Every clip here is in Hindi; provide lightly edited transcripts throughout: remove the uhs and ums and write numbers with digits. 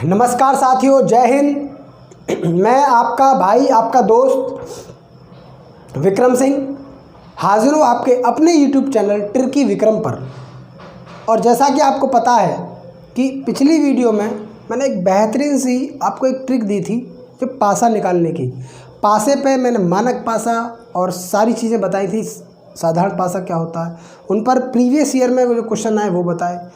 नमस्कार साथियों, जय हिंद। मैं आपका भाई, आपका दोस्त विक्रम सिंह हाजिर हूँ आपके अपने YouTube चैनल ट्रिकी विक्रम पर। और जैसा कि आपको पता है कि पिछली वीडियो में मैंने एक बेहतरीन सी आपको एक ट्रिक दी थी जो पासा निकालने की। पासे पे मैंने मानक पासा और सारी चीज़ें बताई थी, साधारण पासा क्या होता है, उन पर प्रीवियस ईयर में जो क्वेश्चन आए वो बताए।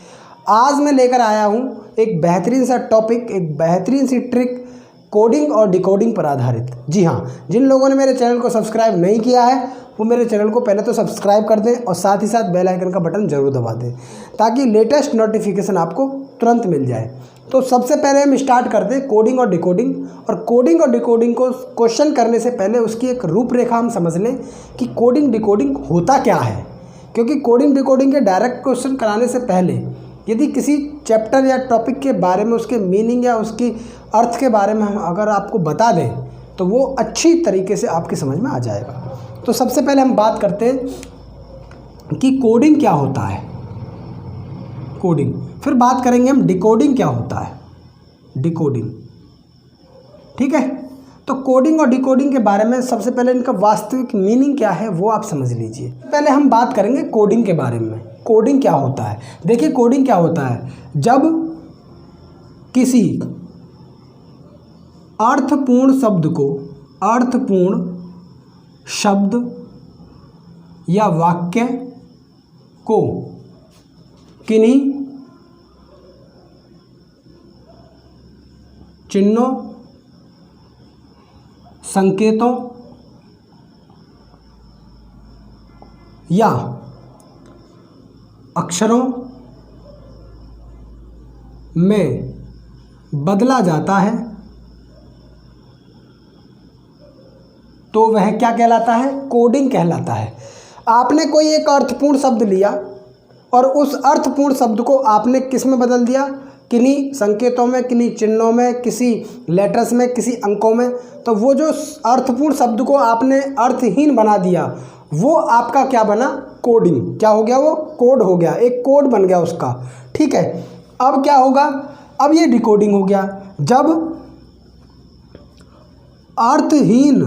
आज मैं लेकर आया हूँ एक बेहतरीन सा टॉपिक, एक बेहतरीन सी ट्रिक कोडिंग और डिकोडिंग पर आधारित। जी हाँ, जिन लोगों ने मेरे चैनल को सब्सक्राइब नहीं किया है वो मेरे चैनल को पहले तो सब्सक्राइब कर दें और साथ ही साथ बेल आइकन का बटन ज़रूर दबा दें ताकि लेटेस्ट नोटिफिकेशन आपको तुरंत मिल जाए। तो सबसे पहले हम स्टार्ट करते हैं कोडिंग और डिकोडिंग। और कोडिंग और डिकोडिंग को क्वेश्चन करने से पहले उसकी एक रूपरेखा हम समझ लें कि कोडिंग डिकोडिंग होता क्या है। क्योंकि कोडिंग डिकोडिंग के डायरेक्ट क्वेश्चन कराने से पहले यदि किसी चैप्टर या टॉपिक के बारे में, उसके मीनिंग या उसकी अर्थ के बारे में हम अगर आपको बता दें तो वो अच्छी तरीके से आपकी समझ में आ जाएगा। तो सबसे पहले हम बात करते हैं कि कोडिंग क्या होता है, कोडिंग। फिर बात करेंगे हम डिकोडिंग क्या होता है, डिकोडिंग। ठीक है, तो कोडिंग और डिकोडिंग के बारे में सबसे पहले इनका वास्तविक मीनिंग क्या है वो आप समझ लीजिए। पहले हम बात करेंगे कोडिंग के बारे में। कोडिंग क्या होता है? देखिए, कोडिंग क्या होता है, जब किसी अर्थपूर्ण शब्द या वाक्य को किन्हीं चिन्हों, संकेतों या अक्षरों में बदला जाता है तो वह क्या कहलाता है? कोडिंग कहलाता है। आपने कोई एक अर्थपूर्ण शब्द लिया और उस अर्थपूर्ण शब्द को आपने किस में बदल दिया? किन्हीं संकेतों में, किन्हीं चिन्हों में, किसी लेटर्स में, किसी अंकों में। तो वो जो अर्थपूर्ण शब्द को आपने अर्थहीन बना दिया वो आपका क्या बना? कोडिंग। क्या हो गया? वो कोड हो गया, एक कोड बन गया उसका। ठीक है, अब क्या होगा? अब ये डिकोडिंग हो गया। जब अर्थहीन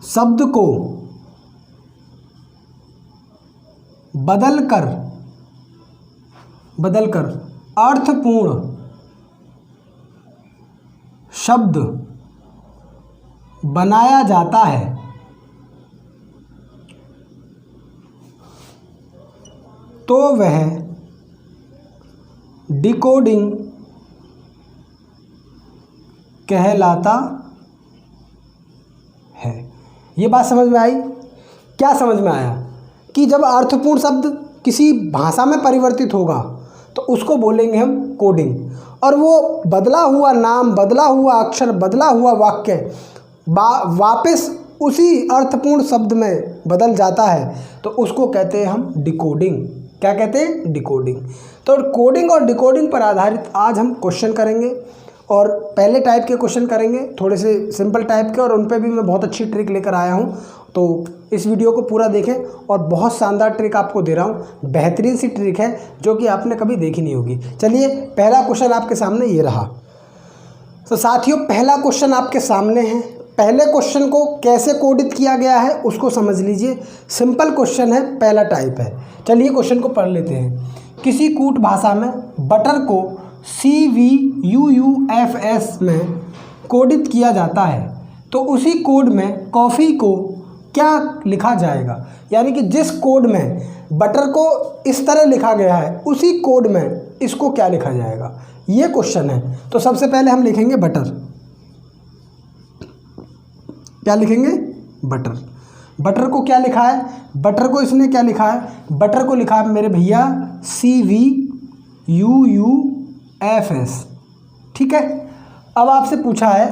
शब्द को बदलकर अर्थपूर्ण शब्द बनाया जाता है तो वह डिकोडिंग कहलाता है। ये बात समझ में आई? क्या समझ में आया? कि जब अर्थपूर्ण शब्द किसी भाषा में परिवर्तित होगा तो उसको बोलेंगे हम कोडिंग, और वो बदला हुआ नाम, बदला हुआ अक्षर, बदला हुआ वाक्य वापस उसी अर्थपूर्ण शब्द में बदल जाता है तो उसको कहते हैं हम डिकोडिंग। क्या कहते हैं? डिकोडिंग। तो कोडिंग और डिकोडिंग पर आधारित आज हम क्वेश्चन करेंगे और पहले टाइप के क्वेश्चन करेंगे, थोड़े से सिंपल टाइप के, और उन पे भी मैं बहुत अच्छी ट्रिक लेकर आया हूँ। तो इस वीडियो को पूरा देखें और बहुत शानदार ट्रिक आपको दे रहा हूँ, बेहतरीन सी ट्रिक है जो कि आपने कभी देखी नहीं होगी। चलिए, पहला क्वेश्चन आपके सामने ये रहा। तो साथियों, पहला क्वेश्चन आपके सामने है। पहले क्वेश्चन को कैसे कोडित किया गया है उसको समझ लीजिए। सिंपल क्वेश्चन है, पहला टाइप है। चलिए क्वेश्चन को पढ़ लेते हैं। किसी कूट भाषा में बटर को CVUUFS में कोडित किया जाता है तो उसी कोड में कॉफ़ी को क्या लिखा जाएगा? यानी कि जिस कोड में बटर को इस तरह लिखा गया है उसी कोड में इसको क्या लिखा जाएगा? ये क्वेश्चन है। तो सबसे पहले हम लिखेंगे बटर। क्या लिखेंगे? बटर। बटर को क्या लिखा है? बटर को इसने क्या लिखा है? बटर को लिखा है मेरे भैया CVUUFS। ठीक है, अब आपसे पूछा है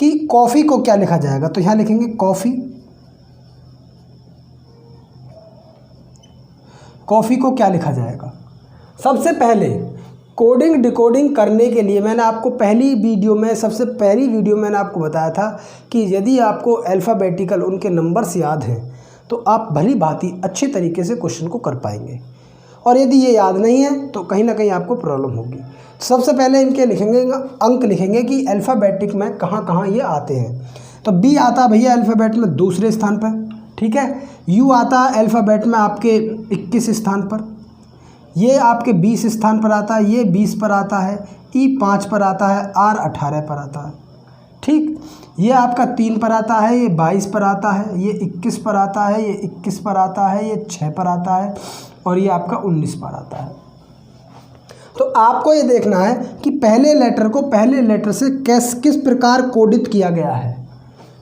कि कॉफ़ी को क्या लिखा जाएगा, तो यहाँ लिखेंगे कॉफ़ी। कॉफ़ी को क्या लिखा जाएगा? सबसे पहले कोडिंग डिकोडिंग करने के लिए मैंने आपको सबसे पहली वीडियो मैंने आपको बताया था कि यदि आपको अल्फ़ाबेटिकल उनके नंबर्स याद हैं तो आप भली भांति अच्छे तरीके से क्वेश्चन को कर पाएंगे। और यदि ये याद नहीं है तो कहीं ना कहीं आपको प्रॉब्लम होगी। सबसे पहले इनके लिखेंगे अंक लिखेंगे कि अल्फ़ाबेटिक में कहाँ कहाँ ये आते हैं। तो बी आता है भैया अल्फ़ाबेट में दूसरे स्थान पर, ठीक है। यू आता है अल्फ़ाबेट में आपके 21 स्थान पर, ये आपके 20 स्थान पर आता है, ये 20 पर आता है, ई 5 पर आता है, आर 18 पर आता है, ठीक। ये आपका 3 पर आता है, ये 22 पर आता है, ये 21 पर आता है, ये 21 पर आता है, ये 6 पर आता है और ये आपका 19 पर आता है। तो आपको ये देखना है कि पहले लेटर को पहले लेटर से किस प्रकार कोडित किया गया है।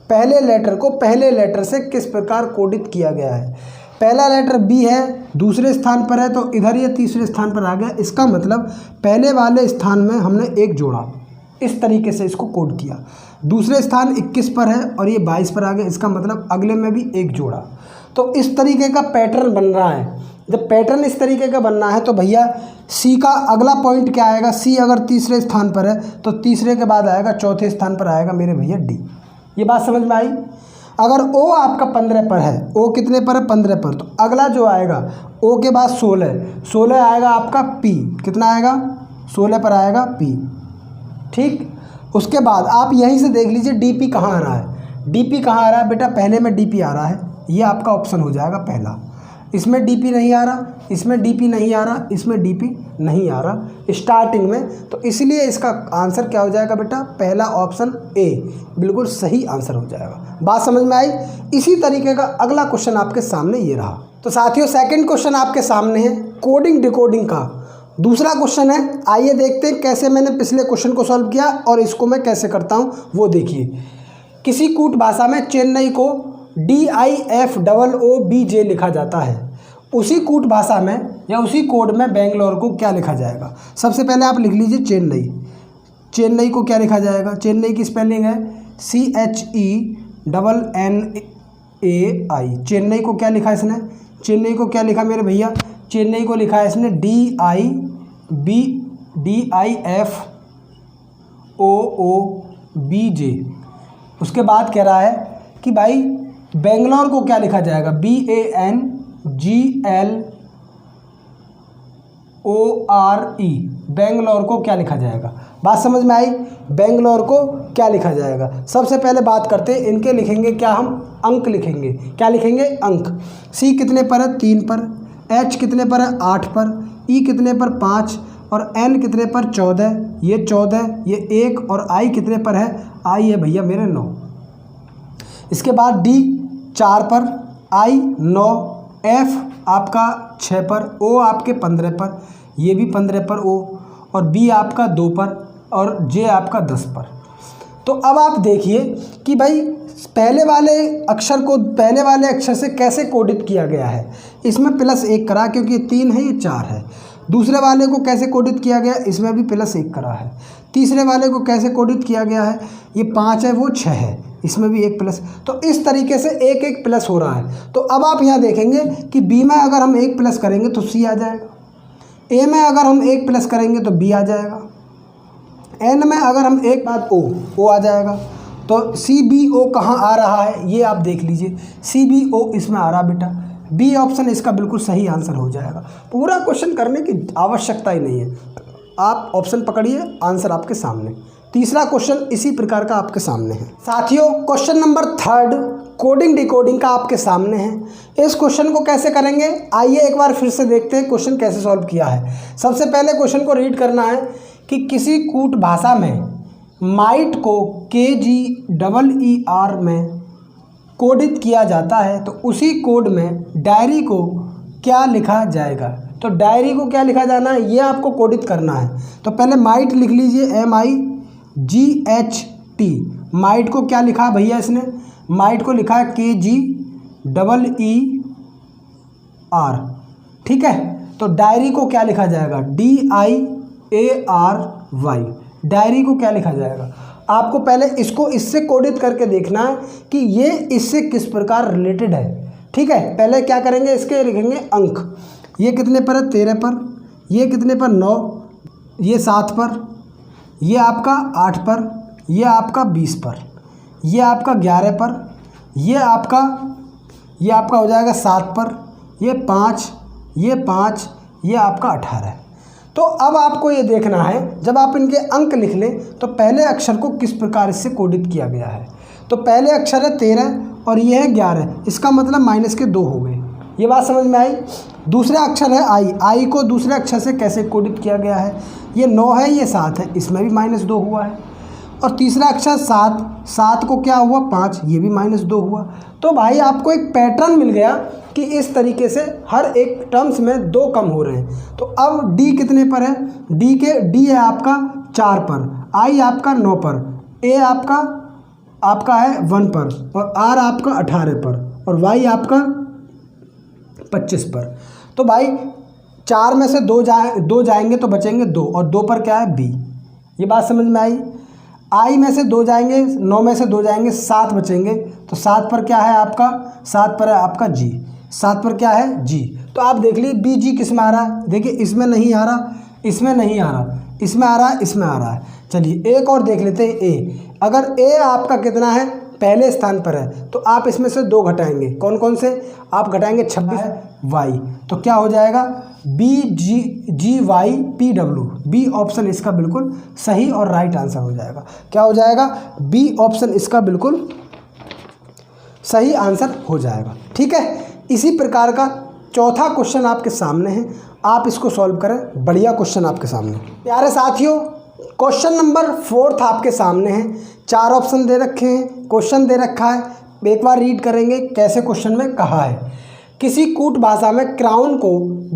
पहले लेटर को पहले लेटर से किस प्रकार कोडित किया गया है। पहला लेटर बी है, दूसरे स्थान पर है, तो इधर ये तीसरे स्थान पर आ गया। इसका मतलब पहले वाले स्थान में हमने एक जोड़ा, इस तरीके से इसको कोड किया। दूसरे स्थान 21 पर है और ये 22 पर आ गया, इसका मतलब अगले में भी एक जोड़ा। तो इस तरीके का पैटर्न बन रहा है। जब पैटर्न इस तरीके का बनना है तो भैया सी का अगला पॉइंट क्या आएगा। सी अगर तीसरे स्थान पर है तो तीसरे के बाद आएगा चौथे स्थान पर आएगा मेरे भैया डी। ये बात समझ में आई। अगर ओ आपका 15 पर है, ओ कितने पर है 15 पर, तो अगला जो आएगा ओ के बाद 16 आएगा आपका पी, कितना आएगा 16 पर आएगा पी, ठीक। उसके बाद आप यहीं से देख लीजिए डीपी कहाँ आ रहा है। डीपी कहाँ आ रहा है बेटा, पहले में डीपी आ रहा है, ये आपका ऑप्शन हो जाएगा पहला। इसमें डीपी नहीं आ रहा, इसमें डीपी नहीं आ रहा, इसमें डीपी नहीं आ रहा स्टार्टिंग में, तो इसलिए इसका आंसर क्या हो जाएगा बेटा, पहला ऑप्शन ए बिल्कुल सही आंसर हो जाएगा। बात समझ में आई। इसी तरीके का अगला क्वेश्चन आपके सामने ये रहा। तो साथियों सेकंड क्वेश्चन आपके सामने है कोडिंग डिकोडिंग का दूसरा क्वेश्चन है। आइए देखते हैं कैसे मैंने पिछले क्वेश्चन को सॉल्व किया और इसको मैं कैसे करता हूँ वो देखिए। किसी कूट भाषा में चेन्नई को DIFOOBJ लिखा जाता है, उसी कूट भाषा में या उसी कोड में बेंगलोर को क्या लिखा जाएगा। सबसे पहले आप लिख लीजिए चेन्नई। चेन्नई को क्या लिखा जाएगा, चेन्नई की स्पेलिंग है CHENNAI। चेन्नई को क्या लिखा इसने, चेन्नई को क्या लिखा मेरे भैया, चेन्नई को लिखा है इसने DIFOOBJ। उसके बाद कह रहा है कि भाई बेंगलोर को क्या लिखा जाएगा, BANGLORE। बेंगलोर को क्या लिखा जाएगा, बात समझ में आई। बेंगलोर को क्या लिखा जाएगा। सबसे पहले बात करते हैं इनके, लिखेंगे क्या हम अंक लिखेंगे। क्या लिखेंगे अंक। सी कितने पर है 3 पर, एच कितने पर है 8 पर, ई कितने पर 5 और एन कितने पर 14, ये 14 ये 1 और आई कितने पर है, आई है भैया मेरे 9। इसके बाद डी 4 पर, आई 9, एफ आपका 6 पर, ओ आपके 15 पर, ये भी 15 पर ओ, और बी आपका 2 पर और जे आपका 10 पर। तो अब आप देखिए कि भाई पहले वाले अक्षर से कैसे कोडित किया गया है। इसमें +1 करा क्योंकि ये 3 है ये 4 है। दूसरे वाले को कैसे कोडित किया गया, इसमें भी +1 करा है। तीसरे वाले को कैसे कोडित किया गया है, ये 5 है वो 6 है, इसमें भी 1 प्लस। तो इस तरीके से 1 प्लस हो रहा है। तो अब आप यहाँ देखेंगे कि बी में अगर हम 1 प्लस करेंगे तो सी आ जाएगा, ए में अगर हम 1 प्लस करेंगे तो बी आ जाएगा, एन में अगर हम एक बात ओ आ जाएगा। तो CBO कहाँ आ रहा है ये आप देख लीजिए, CBO इसमें आ रहा बेटा, बी ऑप्शन इसका बिल्कुल सही आंसर हो जाएगा। पूरा क्वेश्चन करने की आवश्यकता ही नहीं है, आप ऑप्शन पकड़िए, आंसर आपके सामने। तीसरा क्वेश्चन इसी प्रकार का आपके सामने है। साथियों क्वेश्चन नंबर 3 कोडिंग डिकोडिंग का आपके सामने है। इस क्वेश्चन को कैसे करेंगे आइए एक बार फिर से देखते हैं क्वेश्चन कैसे सॉल्व किया है। सबसे पहले क्वेश्चन को रीड करना है कि किसी कूट भाषा में माइट को KGEER में कोडित किया जाता है तो उसी कोड में डायरी को क्या लिखा जाएगा। तो डायरी को क्या लिखा जाना है ये आपको कोडित करना है। तो पहले माइट लिख लीजिए MIGHT। माइट को क्या लिखा भैया इसने, माइट को लिखा है KGEER, ठीक है। तो डायरी को क्या लिखा जाएगा DIARY। डायरी को क्या लिखा जाएगा, आपको पहले इसको इससे कोडित करके देखना है कि ये इससे किस प्रकार रिलेटेड है, ठीक है। पहले क्या करेंगे, इसके लिखेंगे अंक। ये कितने पर है 13 पर, ये कितने पर 9, ये 7 पर, ये आपका 8 पर, ये आपका 20 पर, ये आपका 11 पर, ये आपका हो जाएगा 7 पर, ये 5, ये 5, ये आपका 18 है। तो अब आपको ये देखना है, जब आप इनके अंक लिख लें तो पहले अक्षर को किस प्रकार इससे कोडित किया गया है। तो पहले अक्षर है 13 और ये है 11, इसका मतलब माइनस के 2 हो गए। ये बात समझ में आई। दूसरा अक्षर है आई को दूसरे अक्षर से कैसे कोडित किया गया है। ये 9 है, ये 7 है, इसमें भी -2 हुआ है। और तीसरा अक्षर 7 को क्या हुआ 5, ये भी -2 हुआ। तो भाई आपको एक पैटर्न मिल गया कि इस तरीके से हर एक टर्म्स में 2 कम हो रहे हैं। तो अब डी कितने पर है, डी है आपका 4 पर, आई आपका 9 पर, ए आपका है 1 पर, और आर आपका 18 पर, और वाई आपका 25 पर। तो भाई 4 में से 2 जाएंगे तो बचेंगे 2, और 2 पर क्या है बी। ये बात समझ में आई। आई में से 2 जाएंगे, 9 में से 2 जाएंगे, 7 बचेंगे। तो 7 पर क्या है आपका, 7 पर है आपका जी। 7 पर क्या है जी। तो आप देख लीजिए बी जी किस में आ रहा है। देखिए इसमें नहीं आ रहा, इसमें नहीं आ रहा, इसमें आ रहा है, इसमें आ रहा है। चलिए एक और देख लेते हैं ए। अगर ए आपका कितना है, पहले स्थान पर है, तो आप इसमें से 2 घटाएंगे। कौन कौन से आप घटाएंगे, 26 वाई। तो क्या हो जाएगा B G Y P W. B option इसका बिल्कुल सही और राइट आंसर हो जाएगा। क्या हो जाएगा, बी ऑप्शन इसका बिल्कुल सही आंसर हो जाएगा। ठीक है, इसी प्रकार का चौथा क्वेश्चन आपके सामने है, आप इसको सॉल्व करें। बढ़िया क्वेश्चन आपके सामने। प्यारे साथियों, क्वेश्चन नंबर 4 आपके सामने है। 4 ऑप्शन दे रखे हैं, क्वेश्चन दे रखा है। एक बार रीड करेंगे कैसे क्वेश्चन में कहा है। किसी कूट भाषा में क्राउन को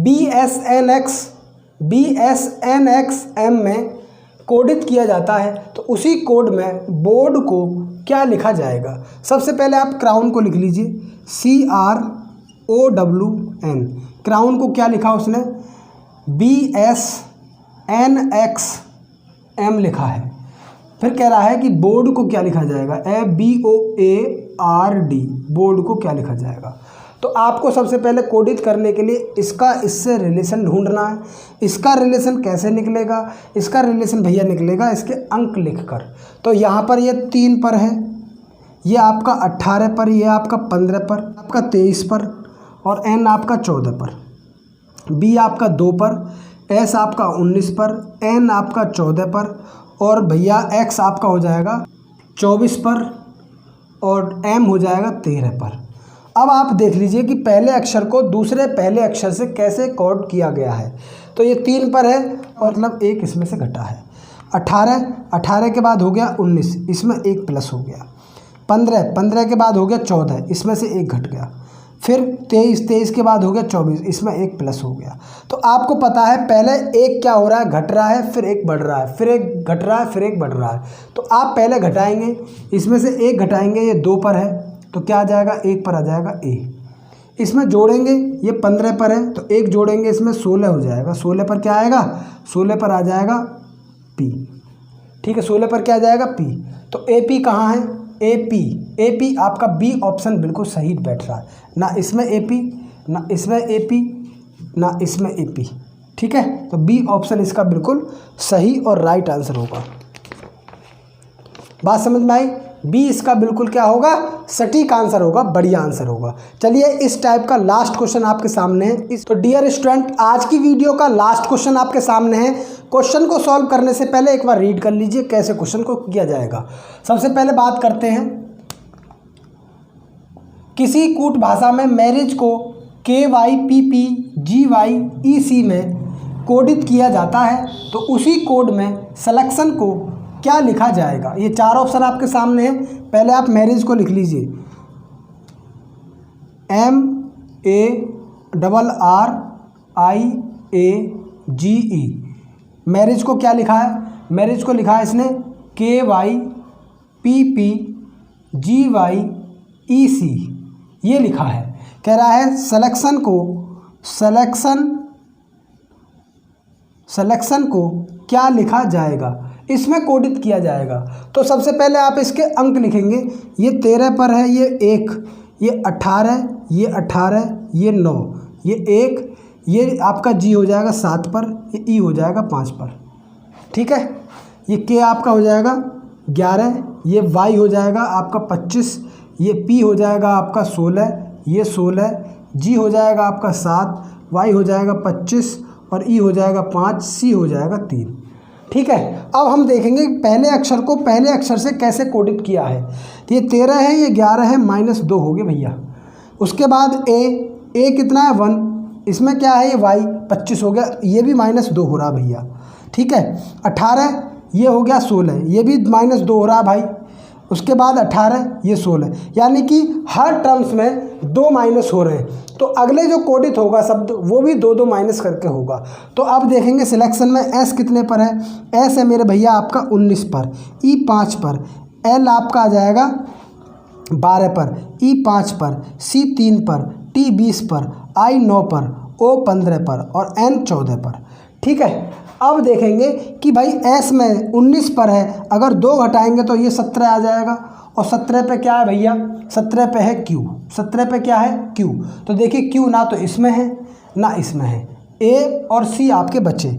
BSNXM में कोडित किया जाता है, तो उसी कोड में बोर्ड को क्या लिखा जाएगा। सबसे पहले आप क्राउन को लिख लीजिए, CROWN। क्राउन को क्या लिखा उसने, BSNXM लिखा है। फिर कह रहा है कि बोर्ड को क्या लिखा जाएगा, BOARD। बोर्ड को क्या लिखा जाएगा। तो आपको सबसे पहले कोडित करने के लिए इससे रिलेशन ढूंढना है। इसका रिलेशन कैसे निकलेगा, इसका रिलेशन भैया निकलेगा इसके अंक लिखकर। तो यहाँ पर ये 3 पर है, ये आपका 18 पर, ये आपका 15 पर, आपका 23 पर, और N आपका 14 पर, B आपका 2 पर, S आपका 19 पर, N आपका 14 पर, और भैया X आपका हो जाएगा 24 पर, और M हो जाएगा 13 पर। अब आप देख लीजिए कि पहले अक्षर को दूसरे पहले अक्षर से कैसे कोड किया गया है। तो ये 3 पर है, और मतलब 1 इसमें से घटा है। 18 के बाद हो गया 19, इसमें 1 प्लस हो गया। 15 के बाद हो गया 14, इसमें से 1 घट गया। फिर 23 के बाद हो गया 24, इसमें 1 प्लस हो गया। तो आपको पता है पहले 1 क्या हो रहा है, घट रहा है, फिर 1 बढ़ रहा है, फिर 1 घट रहा है, फिर 1 बढ़ रहा है। तो आप पहले घटाएंगे, इसमें से 1 घटाएंगे, ये 2 पर है, तो क्या आ जाएगा, 1 पर आ जाएगा ए। इसमें जोड़ेंगे, ये 15 पर है, तो 1 जोड़ेंगे, इसमें 16 हो जाएगा। 16 पर क्या आएगा, 16 पर आ जाएगा पी। ठीक है, 16 पर क्या आ जाएगा पी। तो ए पी कहाँ है, ए पी आपका बी ऑप्शन बिल्कुल सही बैठ रहा है। ना इसमें ए पी, ना इसमें ए पी, ना इसमें ए पी। ठीक है, तो बी ऑप्शन इसका बिल्कुल सही और राइट आंसर होगा। बात समझ में आई। बी इसका बिल्कुल क्या होगा, सटीक आंसर होगा, बढ़िया आंसर होगा। चलिए इस टाइप का लास्ट क्वेश्चन आपके सामने है। तो डियर स्टूडेंट, आज की वीडियो का लास्ट क्वेश्चन आपके सामने है। क्वेश्चन को सॉल्व करने से पहले एक बार रीड कर लीजिए कैसे क्वेश्चन को किया जाएगा। सबसे पहले बात करते हैं, किसी कूट भाषा में मैरिज को KYPPGYEC में कोडित किया जाता है, तो उसी कोड में सिलेक्शन को क्या लिखा जाएगा। ये 4 ऑप्शन आपके सामने हैं। पहले आप मैरिज को लिख लीजिए, MARRIAGE। मैरिज को क्या लिखा है, मैरिज को लिखा है इसने KYPPGYEC, ये लिखा है। कह रहा है सिलेक्शन को क्या लिखा जाएगा, इसमें कोडित किया जाएगा। तो सबसे पहले आप इसके अंक लिखेंगे। ये 13 पर है, ये 1, ये 18, ये 18, ये 9, ये 1, ये आपका जी हो जाएगा 7 पर, ये ई हो जाएगा 5 पर। ठीक है, ये के आपका हो जाएगा 11, ये वाई हो जाएगा आपका 25, ये पी हो जाएगा आपका 16, ये 16, जी हो जाएगा आपका 7, वाई हो जाएगा 25, और ई हो जाएगा 5, सी हो जाएगा 3। ठीक है, अब हम देखेंगे पहले अक्षर को पहले अक्षर से कैसे कोडित किया है। तो ये 13 है, ये 11 है, -2 हो गए भैया। उसके बाद ए कितना है 1, इसमें क्या है ये y 25 हो गया, ये भी -2 हो रहा भैया। ठीक है, 18 ये हो गया 16, ये भी -2 हो रहा भाई। उसके बाद 18 ये 16, यानी कि हर टर्म्स में 2 माइनस हो रहे हैं। तो अगले जो कोडित होगा शब्द वो भी 2 माइनस करके होगा। तो अब देखेंगे सिलेक्शन में एस कितने पर है। एस है मेरे भैया आपका 19 पर, ई 5 पर, एल आपका आ जाएगा 12 पर, ई 5 पर, सी 3 पर, टी 20 पर, आई 9 पर, ओ 15 पर और एन 14 पर। ठीक है, अब देखेंगे कि भाई एस में 19 पर है, अगर 2 घटाएंगे तो ये 17 आ जाएगा। और 17 पे क्या है भैया, 17 पे है क्यू, 17 पे क्या है क्यू। तो देखिए क्यू ना तो इसमें है ना इसमें है, ए और सी आपके बचे।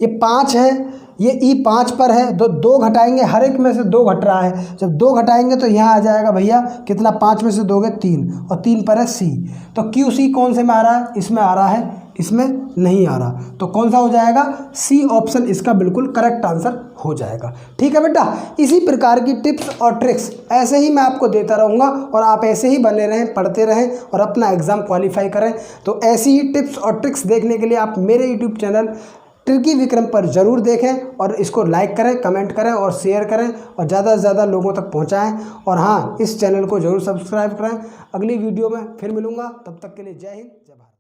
ये 5 है, ये ई 5 पर है, 2 घटाएंगे, हर एक में से 2 घट रहा है। जब 2 घटाएंगे तो यहाँ आ जाएगा भैया कितना, 5 में से 2 गए 3 और 3 पर है सी। तो क्यू सी कौन से में आ रहा है, इसमें आ रहा है, इसमें नहीं आ रहा। तो कौन सा हो जाएगा, सी ऑप्शन इसका बिल्कुल करेक्ट आंसर हो जाएगा। ठीक है बेटा, इसी प्रकार की टिप्स और ट्रिक्स ऐसे ही मैं आपको देता रहूँगा और आप ऐसे ही बने रहें, पढ़ते रहें और अपना एग्ज़ाम क्वालिफाई करें। तो ऐसी ही टिप्स और ट्रिक्स देखने के लिए आप मेरे यूट्यूब चैनल ट्रिकी विक्रम पर ज़रूर देखें और इसको लाइक करें, कमेंट करें और शेयर करें और ज़्यादा से ज़्यादा लोगों तक पहुंचाएं। और हाँ, इस चैनल को ज़रूर सब्सक्राइब करें। अगली वीडियो में फिर मिलूँगा, तब तक के लिए जय हिंद, जय भारत।